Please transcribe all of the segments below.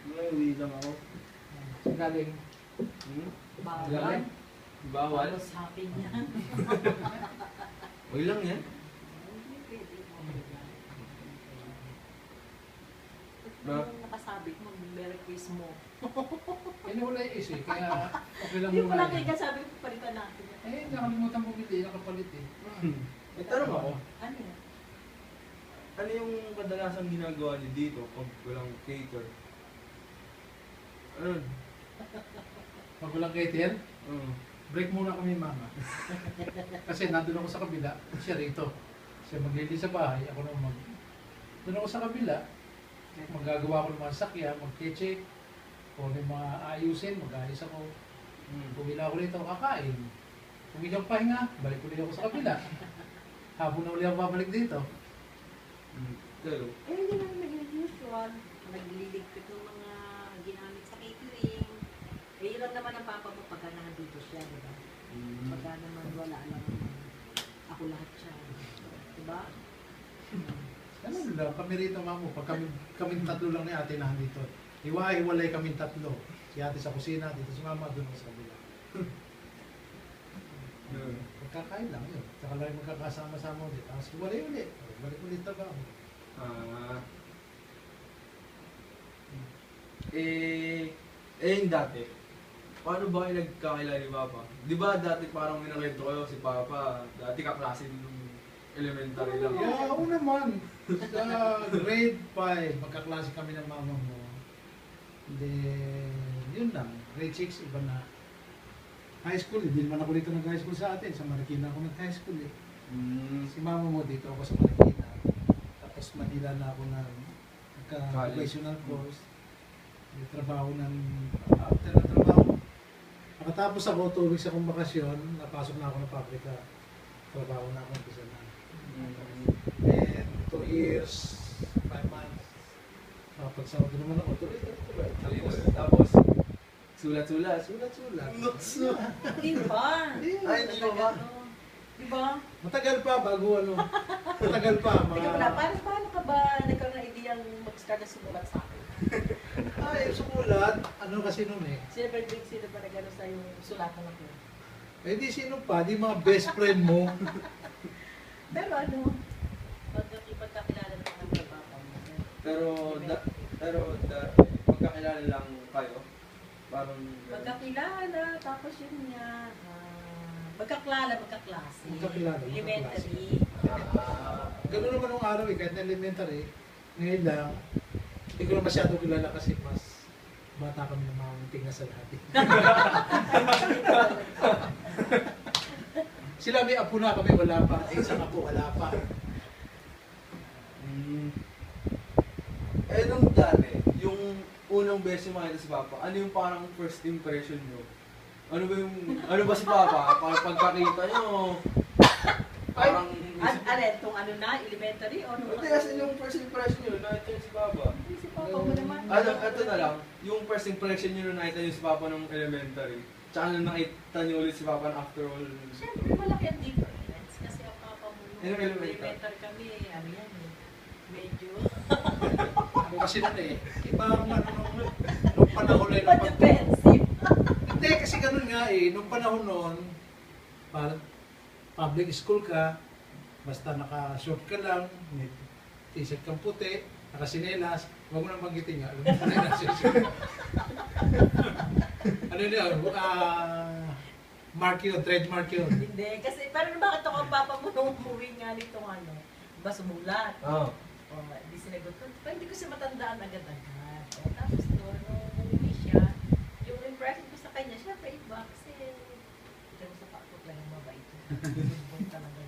May uwi lang ako. Saan galing? Bawal. Galing? Bawal? Halos happy niyan. Uwi lang yan. Hindi pwede. Ba? Yung nakasabi mo, Merry Christmas. Yan wala yung issue, kaya okay lang Yung muna. pala kayo sabi ko, palitan natin. Eh, nakalimutan ko bili, nakapalit eh. May tanong ako. Ano yan? Ano yung kadalasan ginagawa niyo dito pag walang cater? Ano? Pag walang cater, break muna kami mama. Kasi nandun ako sa kabila, siya rito. Siya maglili sa bahay, ako naman mag... Doon ako sa kabila, magagawa ko ng mga sakya, mag-check, kung ano yung mga ayusin, mag-ayos ako. Pumila ako rito, kakain. Pumilang pahinga, balik ulit ako sa kabila. Hapon na ulit ako babalik dito. Pero, Eh, hindi naman naging usual. Nagliligpit ng mga ginamit sa catering. Eh, yun lang naman ang papa mo pagka nandito siya, di ba? Pagka naman wala lang ako lahat siya. Di ba? Ano lang, kami rito mamo, pag kami tatlo lang ni ate na dito. Hiwa-hiwalay kami tatlo. Si ate sa kusina, dito si mama, doon ako sa kabila. Magkakain lang yun. Saka lang magkakasama-sama ulit. Tapos hiwalay ulit. Balik ulit trabaho. yung dati, paano ba kayo nagkakilala ni Papa? Di ba dati parang minarento kayo si Papa, dati kaklase nung elementary lang. Yeah, oo naman. Sa grade 5, magkaklase kami ng mama mo. Then, yun lang. Grade 6, iba na. High school, hindi naman ako dito nag-high school sa atin. Sa Marikina ako nag-high school eh. Si mama mo dito ako sa Marikina. Tapos Manila na ako na nagka-vocational course. May trabaho ng after na trabaho. Nakatapos ako, 2 weeks akong bakasyon. Napasok na ako ng pabrika. Trabaho na ako umpisa na. And 2 years, 5 months. Nakapagsawa ko naman ako. Tapos, sulat-sulat. Sulat-sulat. Di ba? Ay, hindi ba ba? Di ba? Matagal pa bago ano. Matagal pa. Teka pala, paano ka ba nagkaroon ng ideyang mag-start na sumulat sa akin? Ay, sumulat. Ano kasi nun eh. Sino ba nagano sa yung sulatan ako? Eh di sino pa, di mga best friend mo. Pero ano, pagkakilala naman ng mga papa mo. Pero, magkakilala lang kayo? Parang... Magkakilala, tapos yun nga, magkaklase. Magkakilala, Elementary. Gano'n naman nung araw eh, kahit na elementary. Ngayon lang, hindi ko na masyado kilala kasi mas bata kami ng mga munting na sa lahat. Sila may apo na, kami wala pa. Eh, isang apo wala pa. Eh, nung dati, yung unang beses yung makita si Papa, ano yung parang first impression nyo? Ano ba si Papa? Parang pagkakita nyo, parang... Itong ano na, elementary o ano? Hindi, kasi yung first impression nyo, nakita nyo si Papa. Si Papa mo naman. Ito na lang, yung first impression nyo nung nakita nyo si Papa nung elementary, tsaka nung nakita nyo ulit si Papa after all... Siyempre, malaki ang difference. Kasi ang papa mo nung Ano elementary? elementary kami, ano yan eh, medyo... Ako kasi nun eh, iba ang ano nung panahon na yun. defensive. Hindi, kasi ganun nga eh, nung panahon noon, parang public school ka, basta naka-short ka lang, may t-shirt kang puti, naka-sinelas, huwag mo nang banggitin nga, alam mo na yun, ano yun, mark yun, trademark yun. Hindi, kasi pero bakit ako ang papa mo nung umuwi nga nitong ano, ba sumulat? Oo. O, hindi sinagot ko. Pero hindi ko siya matandaan agad-agad. O, tapos doon, nung umuwi siya, yung impression ko sa kanya, syempre iba kasi ito sa pakot lang yung mabait. Yung talaga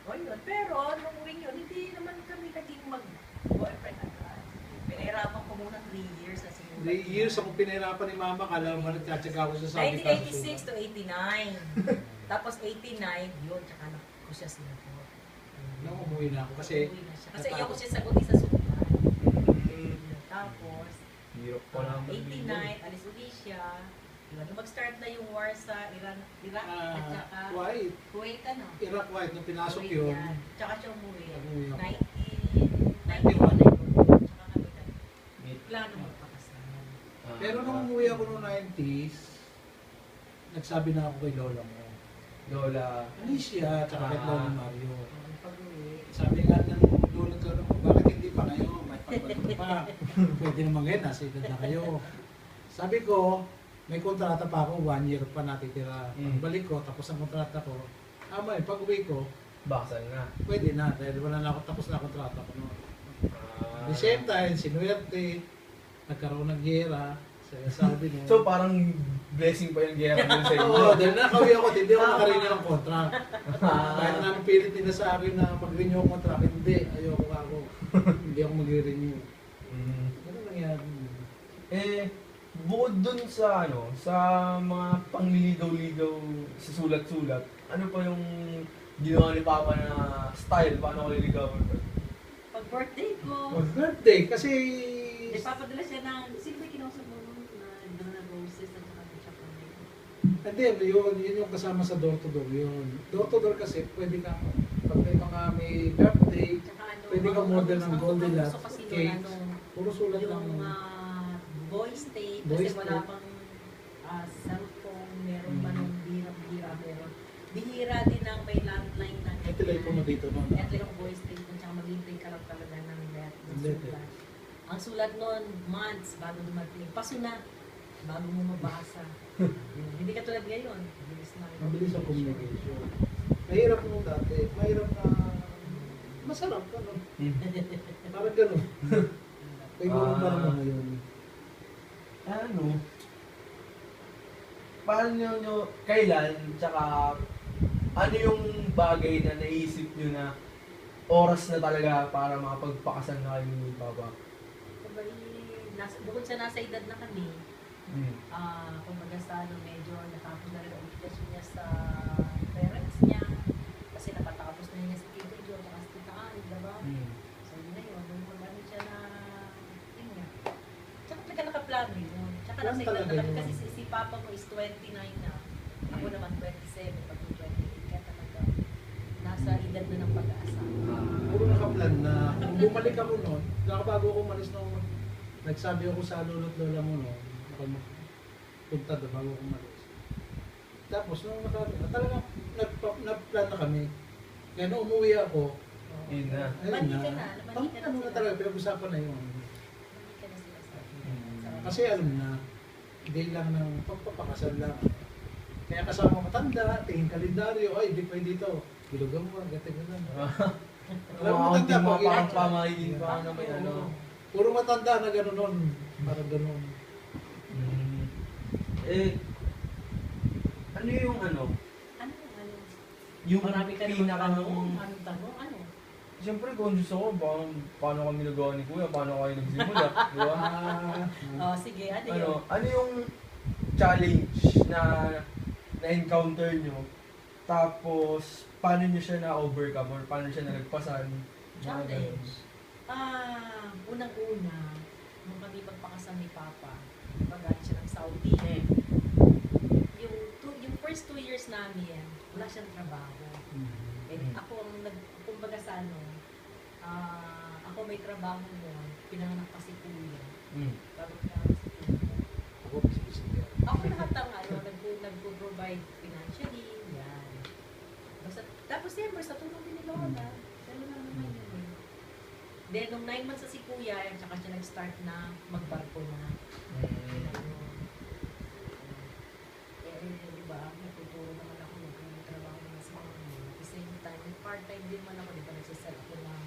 o yun, pero nung uwi yun, hindi naman kami naging mag-boyfriend agad. Pinahirapan ko muna 3 years na siguro. 3 years akong pinahirapan ni mama, kala mo nagtsatsaga ako sa sabi 1986 to 89. Tapos 89, yun, tsaka na ko siya sinagot. Nung umuwi na ako kasi... Umuwi na siya. Kasi ayaw ko siya sagutin sa sulat. Tapos, Hirap pa naman. 89, alis ulit siya. Diba, nung mag-start na yung war sa Iraq at saka Kuwait. Kuwait, ano? Iraq Kuwait, nung pinasok Kuwait yun. yan. Tsaka siya umuwi. Umuwi ako. 1991 na yun. Tsaka kami na plano magpakasal. Pero nung umuwi ako noong 90s, nagsabi na ako kay lola mo. Lola. Alicia, tsaka kay Lola Mario. Pag-uwi. Sabi nga ng lola mo, bakit hindi pa kayo? May pagbago pa. Pwede naman ngayon, nasa edad na kayo. Sabi ko, may kontrata pa ako, 1 year pa natitira. Pagbalik ko, tapos ang kontrata ko, may pag-uwi ko, Baksan na. pwede na, dahil wala na ako, tapos na kontrata ko noon. Ah. At the same time, sinuwerte, nagkaroon ng gera, sabi niya. So parang blessing pa yung gera dun sa inyo. Oo, dahil nakawi ako, hindi ako nakarenew ng contract. Kahit na pilit nila sa akin na pag-renew ang contract, hindi, ayoko ako. Hindi ako mag-renew. Mm. Ganun nangyari. Eh, bukod dun sa sa mga pangliligaw-ligaw sa sulat-sulat, ano pa yung ginawa ni Papa na style? Paano ko liligawan? Pag birthday ko, Birthday, kasi... ipapadala siya ng, sino ba kinausap mo nun na doon na roses at saka sa chocolate? Hindi, yun yung kasama sa door-to-door yun. Door-to-door kasi, pwede kang, pag may mga may birthday, Tsaka ano, pwede kang model ng Goldilocks, gusto kasi nung cakes, puro sulat lang. yung voice tape, Voice kasi wala tape. pang cellphone, meron ba nung bihira, meron. Bihira din ang may landline na May telepono dito, no? At lang voice tape, at saka maghintay ka lang talaga ng Letter. sulat. Ang sulat nun, months bago dumating. Paso na, bago mo mabasa. Hindi ka tulad ngayon. Mabilis na. Mabilis ang communication. Mahirap mo dati. Mahirap na... Masarap ka, no? Parang gano'n. Kaya gano'n parang mo ngayon. Ano? Paano nyo, kailan, tsaka ano yung bagay na naisip nyo na oras na talaga para makapagpakasal na kayo ni Papa? Bukod sa nasa edad na kami, Hmm. kumbaga sa medyo natapos na rin ang obligasyon niya sa parents niya. Kasi nakatapos na niya sa Tito Jo, sa Tita Ann, diba? Hmm. So yun na yun, nung mag-ano siya na, yun nga. Tsaka talaga nakaplano yun. Tsaka Plan nasa edad talaga na kami yun. kasi si Papa mo is 29 na. Ako naman 27, pag 28. Kaya talaga, nasa edad na ng pag-asa. Puro nakaplan na kung bumalik ako noon, bago ako umalis noon, nagsabi ako sa lolo't lola mo noon, ako punta doon bago ako umalis. Tapos nung talagang nagplan na kami. Kaya nung umuwi ako, Yun na. ayun Balik ka na. na, balik ka na Ano na sila. talaga, pinag-usapan na yun. Hindi ka na sila sa Kasi alam na, hindi lang ng pagpapakasal lang. Kaya kasama matanda, tingin kalendaryo, ay, di pa dito. Bilugan mo, ganda-ganda. Alam mo, Mga matanda, mga pag parang pamahiin pa na may ano. Puro matanda na gano'n nun. Parang gano'n. Hmm. Eh, ano yung Ano? yung Marami ka naman pinakang... Anong tanong? Ano? Siyempre, conscious ako, paano kami nagawa ni Kuya, paano kayo nagsimula, di ba? Oh, sige, ano yun? Ano yung challenge na na-encounter nyo? Tapos, paano nyo siya na-overcome or paano siya nalagpasan? Mga ganun. Challenge. Unang-una, nung kami magpakasal ni Papa, pag-alit siya ng Saudi, yung first 2 years namin, wala siyang trabaho. Eh, ako ang kumbaga sa ako may trabaho noon, pinanganak pa si Kuya. Bago pinanganak si Kuya. Ako, bisibisigan. Ako lahat ng nagpo-provide financially, yan. Basta, tapos siyempre, sa tulong din ni Lola, gano'n lang naman yun eh. Then, nung 9 months na si Kuya, yan, tsaka siya nag-start na magbarko na. Di ba, nagtuturo naman ako, nagtrabaho naman sa mga at the same time, part-time din man ako, di ba, nagsasell ako ng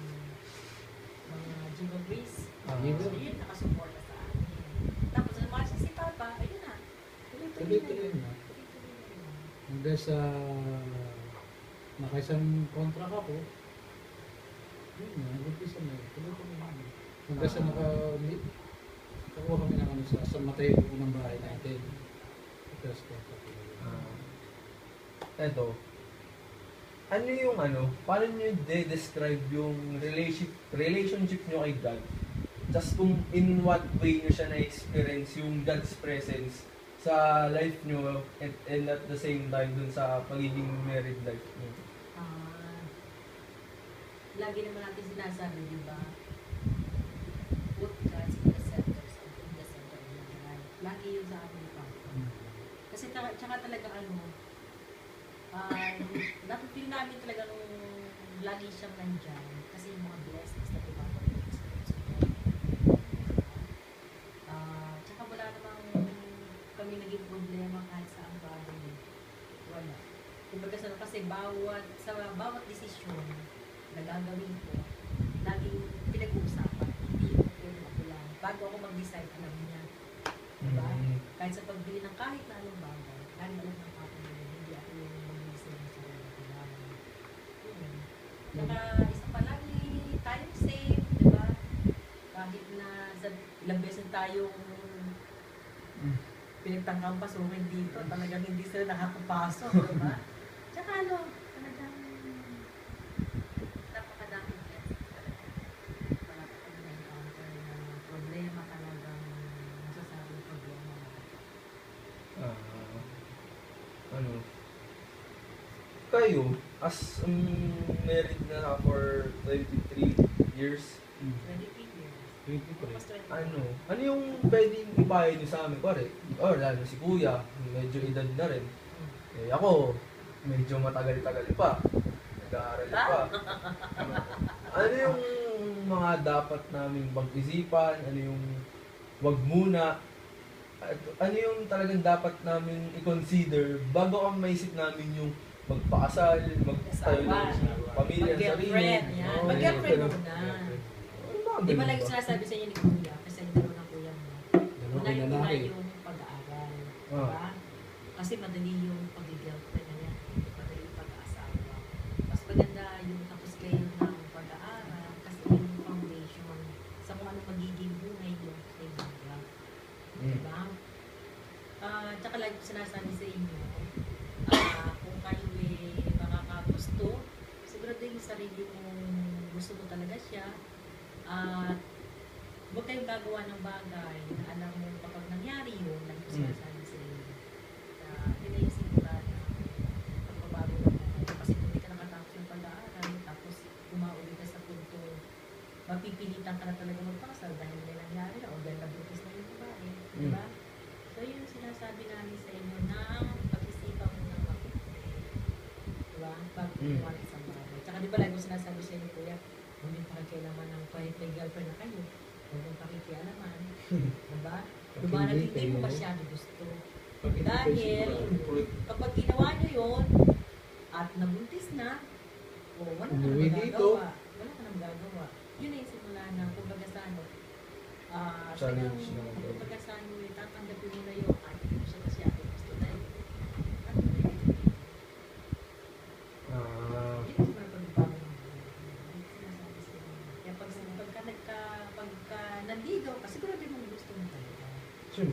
mga jewelries. So, yun, nakasuporta sa akin. Tapos, naman siya si Papa, ayun na. Tuloy-tuloy na. Hanggang sa nakaisang contract ako, yun na, nag-umpisa na yun. Tuloy-tuloy na. Hanggang sa nakakuha kami ng ano sa Mateo, unang bahay natin. Tapos contract. Eto, ano yung paano nyo de-describe yung relationship nyo kay God? Just kung in what way nyo siya na-experience yung God's presence sa life nyo and at the same time dun sa pagiging married life nyo. Lagi naman natin sinasabi, di ba? Put God's in the center sa Kasi tsaka talaga napipil namin talaga nung lagi siyang nandyan. Kasi yung mga blessings na experience ko. Tsaka wala namang kami naging problema kahit sa ang bagay. Wala. Kumbaga kasi sa bawat desisyon na gagawin ko, laging pinag-uusapan. Hindi yung pwede ako lang. Bago ako mag-decide, alam niya. Diba? Kahit sa pagbili ng kahit na anong bagay, lagi alam ng papa niya, hindi ako yung mag-decide sa sarili ko lang. Yun. Saka isa pa lagi tayong safe, diba? Kahit na ilang beses tayong pinagtangkang pasukin dito, talagang hindi sila nakakapasok, diba? Tsaka talagang napakadaming blessings talaga. Wala pa kami na-encounter na problema talagang masasabing problema. Kayo, as married na for 23 years, 23 years. 23. Almost 20. ano yung pwedeng ipayo nyo sa amin? Pare, lalo si kuya, medyo edad na rin. Eh, ako, medyo matagal-tagal pa. Nag-aaral pa. Ano yung mga dapat naming pag-isipan? Ano yung wag muna? At ano yung talagang dapat namin i-consider bago ang maisip namin yung magpakasal, magtayo ng pamilya, sarili. Mag-girlfriend, yan. Oo, Mag-girlfriend ganun. muna. Ano ba ang Di ba ganun like ba? sinasabi sa inyo ni Kuya, kasi dalawa ng kuya mo. Dalawa Una lalaki. yung pag-aaral. Ah. Diba? Kasi madali yung pag-girlfriend na yan. Madali yung pag-aasawa. Mas maganda yung tapos kayo ng pag-aaral kasi yung foundation sa kung ano magiging buhay nyo sa ibang lugar. Diba? Tsaka like sinasabi sa inyo, kung kayo makakagusto, sigurado yung sarili mong gusto mo talaga siya. Huwag kayong gagawa ng bagay na alam mo kapag nangyari yun, like ko sinasabi sa inyo, yun na yung simula na pagbabago ng buhay. Kasi kung hindi ka nakatapos yung pag-aaral, tapos umauli ka sa punto, mapipilitan ka na talaga magpakasal dahil may nangyari na o dahil nabuntis na yung babae. Diba? So yun yung sinasabi namin sa inyo na pag-isipan mo ng mabuti. Diba? Pag umalit sa bagay. Tsaka di ba like ko sinasabi sa inyo, Kuya, huwag yung pakikialaman ng kahit may girlfriend na kayo. Huwag yung pakikialaman. Diba? Dumarating din mo masyado gusto. Dahil kapag ginawa nyo yun at nabuntis na, wala ka nang magagawa. Wala ka nang magagawa. Yun na yung simula na kumbaga sa Challenge naman. kumbaga sa tatanggapin mo na yun at hindi mo siya kasi ate gusto na yun. Yun yung mga pagbabago ng buhay. Sinasabi sa inyo. Kaya pagka nandigaw ka, siguro din mo gusto mo talaga.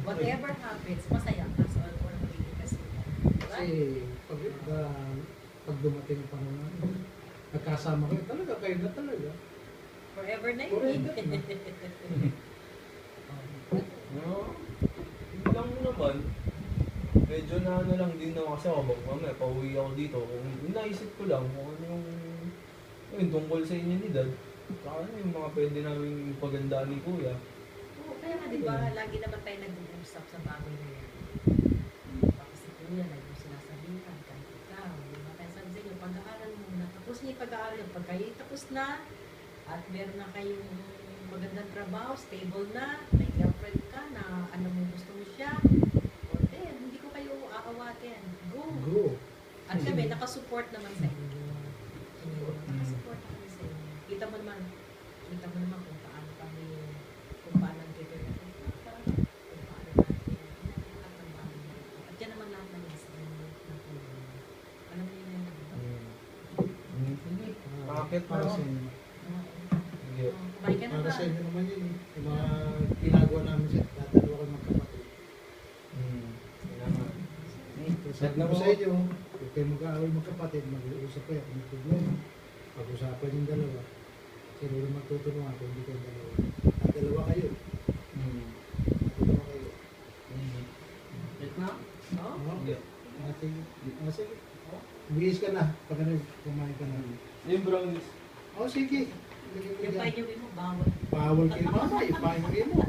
Whatever happens, masaya ka sa or magiging kasi. Kasi pag dumating ang panahon na nagkasama kayo, talaga kayo na talaga. Forever na Forever yun. na. No, yun lang naman. Medyo na ano lang din ako kasi ako, mamaya pauwi ako dito. Kung naisip ko lang kung ano yung tungkol sa inyo ni Dad. Saka ano yung mga pwede namin pagandaan ni Kuya. Oo, kaya nga diba, lagi naman tayo nag-uusap sa bagay na yan. Bakit si Kuya, lagi mo sinasabihan, kahit ikaw, diba? Kaya sabi sa inyo, pag-aaral muna. Tapos niya pag-aaral, pag kayo tapos na, at meron na kayong magandang trabaho, stable na, may girlfriend ka na alam mo gusto mo siya, o then, hindi ko kayo aawatin. Go! Go. At kami, nakasupport naman sa inyo. Nakasupport kami sa inyo. Kita mo naman kung paano kami, kung paano nag-prepare ng pagkaka, kung paano natin nakatrabaho nito. At yan naman lahat ng isa ng tulong. Alam mo yun yan. Hindi. Bakit Para na? sa inyo. Sige. Kumain ka na Para ba? sa inyo naman yun. Yung mga ginagawa namin siya, dadalawa kayo magkapatid. Yun naman. Sabi ko sa inyo, kung kayo mag-aaway magkapatid, mag-uusap kayo kung may problema. Pag-usapan yung dalawa. Sino rin magtutulungan kung hindi kayo dalawa. Dalawa kayo. Dalawa kayo. Wait na? Oh? Hindi. Sige. Bigis ka na. Pag ano, kumain ka na. Yung brownies. Sige. Yung payo mo, bawal. Bawal kayo. Mama, ipain kayo mo.